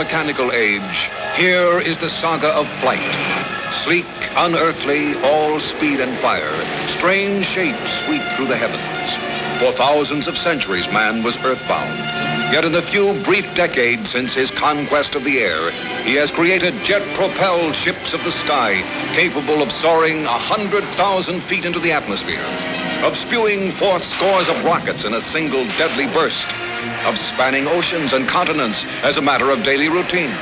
mechanical age, here is the saga of flight. Sleek, unearthly, all speed and fire, strange shapes sweep through the heavens. For thousands of centuries, man was earthbound. Yet in the few brief decades since his conquest of the air, he has created jet-propelled ships of the sky capable of soaring 100,000 feet into the atmosphere, of spewing forth scores of rockets in a single deadly burst, of spanning oceans and continents as a matter of daily routine,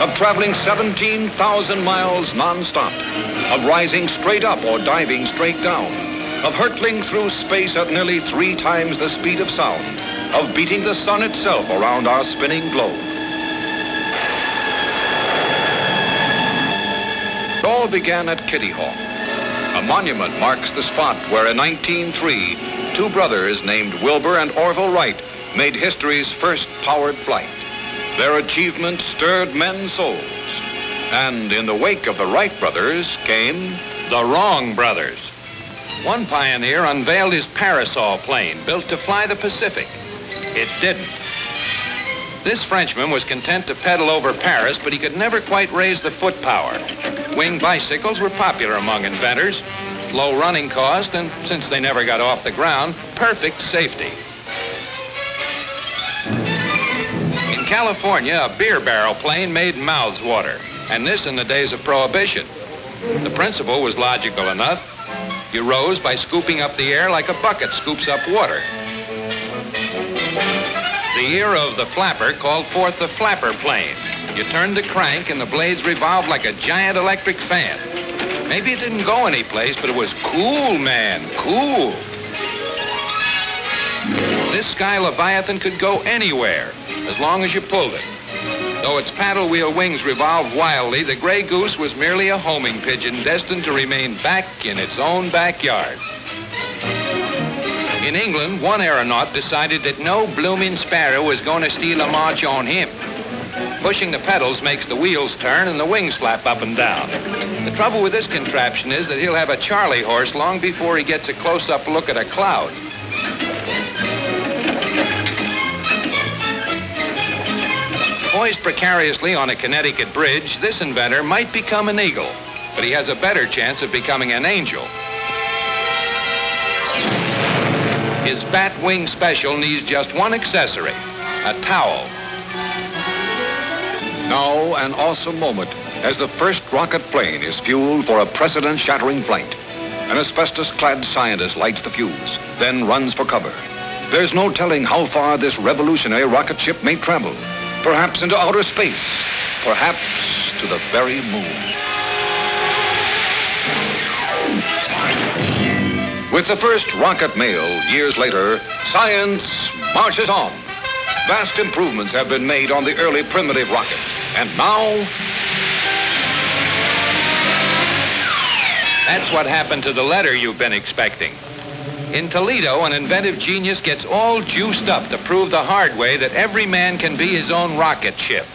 of traveling 17,000 miles non-stop, of rising straight up or diving straight down, of hurtling through space at nearly 3 times the speed of sound, of beating the sun itself around our spinning globe. It all began at Kitty Hawk. A monument marks the spot where in 1903, 2 brothers named Wilbur and Orville Wright made history's first powered flight. Their achievement stirred men's souls. And in the wake of the Wright brothers came the Wrong brothers. One pioneer unveiled his Parasol plane, built to fly the Pacific. It didn't. This Frenchman was content to pedal over Paris, but he could never quite raise the foot power. Wing bicycles were popular among inventors. Low running cost, and since they never got off the ground, perfect safety. In California, a beer barrel plane made mouths water, and this in the days of Prohibition. The principle was logical enough. You rose by scooping up the air like a bucket scoops up water. The era of the flapper called forth the flapper plane. You turned the crank and the blades revolved like a giant electric fan. Maybe it didn't go anyplace, but it was cool, man, cool. This Sky Leviathan could go anywhere, as long as you pulled it. Though its paddle wheel wings revolved wildly, the Gray Goose was merely a homing pigeon destined to remain back in its own backyard. In England, one aeronaut decided that no blooming sparrow was going to steal a march on him. Pushing the pedals makes the wheels turn and the wings flap up and down. The trouble with this contraption is that he'll have a Charlie horse long before he gets a close-up look at a cloud. Poised precariously on a Connecticut bridge, this inventor might become an eagle, but he has a better chance of becoming an angel. His bat wing special needs just one accessory, a towel. Now, an awesome moment as the first rocket plane is fueled for a precedent-shattering flight. An asbestos-clad scientist lights the fuse, then runs for cover. There's no telling how far this revolutionary rocket ship may travel. Perhaps into outer space, perhaps to the very moon. With the first rocket mail, years later, science marches on. Vast improvements have been made on the early primitive rocket. And now... That's what happened to the letter you've been expecting. In Toledo, an inventive genius gets all juiced up to prove the hard way that every man can be his own rocket ship.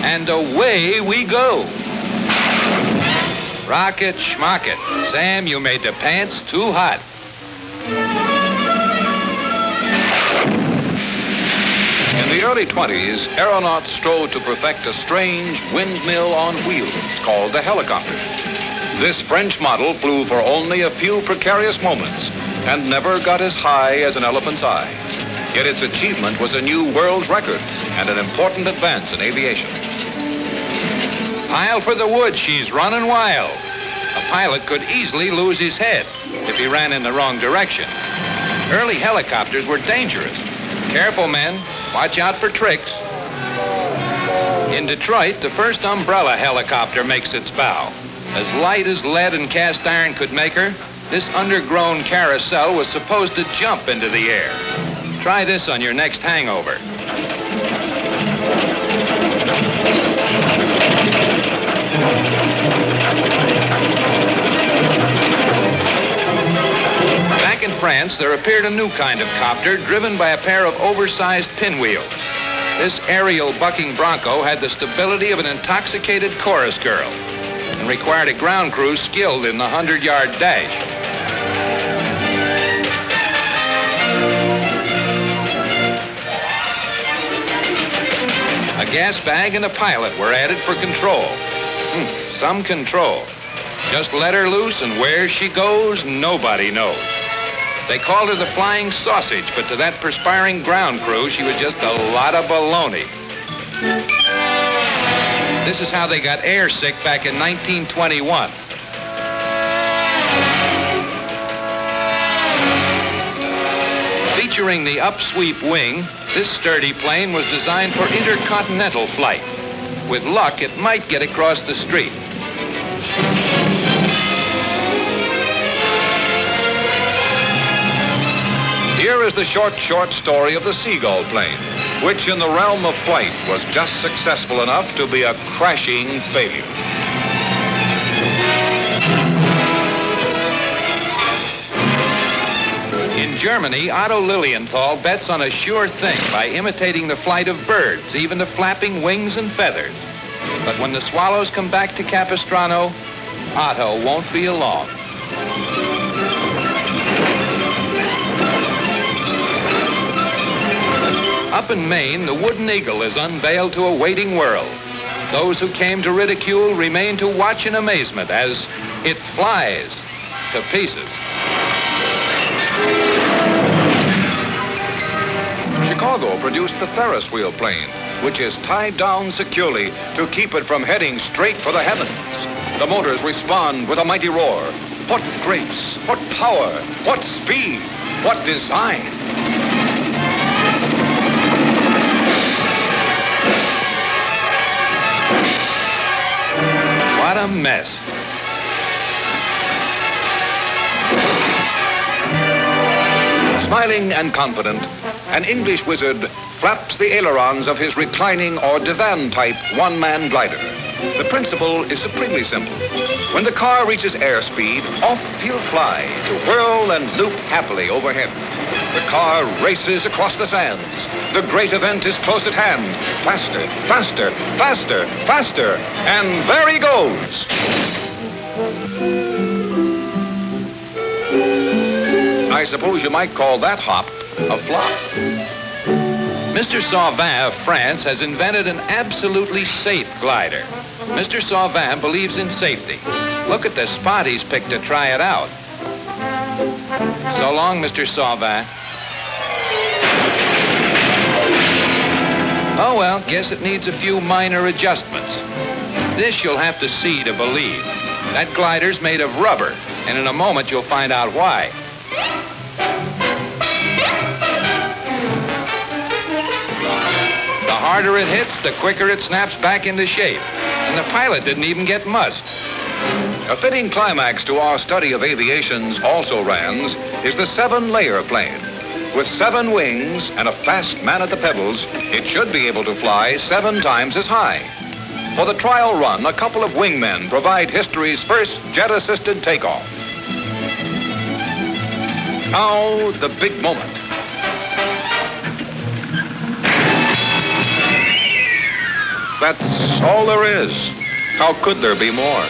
And away we go. Rocket schmocket. Sam, you made the pants too hot. In the early 20s, aeronauts strove to perfect a strange windmill on wheels called the helicopter. This French model flew for only a few precarious moments and never got as high as an elephant's eye. Yet its achievement was a new world's record and an important advance in aviation. Pile for the wood, she's running wild. A pilot could easily lose his head if he ran in the wrong direction. Early helicopters were dangerous. Careful, men. Watch out for tricks. In Detroit, the first umbrella helicopter makes its bow. As light as lead and cast iron could make her, this undergrown carousel was supposed to jump into the air. Try this on your next hangover. Back in France, there appeared a new kind of copter driven by a pair of oversized pinwheels. This aerial bucking bronco had the stability of an intoxicated chorus girl and required a ground crew skilled in the 100-yard dash. gas bag, and a pilot were added for control. Some control. Just let her loose, and where she goes, nobody knows. They called her the Flying Sausage, but to that perspiring ground crew, she was just a lot of baloney. This is how they got airsick back in 1921. Featuring the upsweep wing, this sturdy plane was designed for intercontinental flight. With luck, it might get across the street. Here is the short story of the Seagull plane, which in the realm of flight was just successful enough to be a crashing failure. In Germany, Otto Lilienthal bets on a sure thing by imitating the flight of birds, even the flapping wings and feathers. But when the swallows come back to Capistrano, Otto won't be along. Up in Maine, the wooden eagle is unveiled to a waiting world. Those who came to ridicule remain to watch in amazement as it flies to pieces. Chicago produced the Ferris wheel plane, which is tied down securely to keep it from heading straight for the heavens. The motors respond with a mighty roar. What grace, what power, what speed, what design. What a mess. Smiling and confident, an English wizard flaps the ailerons of his reclining or divan-type one-man glider. The principle is supremely simple. When the car reaches airspeed, off he'll fly to whirl and loop happily overhead. The car races across the sands. The great event is close at hand. Faster, faster, faster, faster, and there he goes. I suppose you might call that hop a flop. Mr. Sauvin of France has invented an absolutely safe glider. Mr. Sauvin believes in safety. Look at the spot he's picked to try it out. So long, Mr. Sauvin. Oh, well, guess it needs a few minor adjustments. This you'll have to see to believe. That glider's made of rubber, and in a moment you'll find out why. The harder it hits, the quicker it snaps back into shape. And the pilot didn't even get mussed. A fitting climax to our study of aviation's also-rans is the 7-layer plane. With 7 wings and a fast man at the pedals, it should be able to fly 7 times as high. For the trial run, a couple of wingmen provide history's first jet-assisted takeoff. Now, the big moment. That's all there is. How could there be more?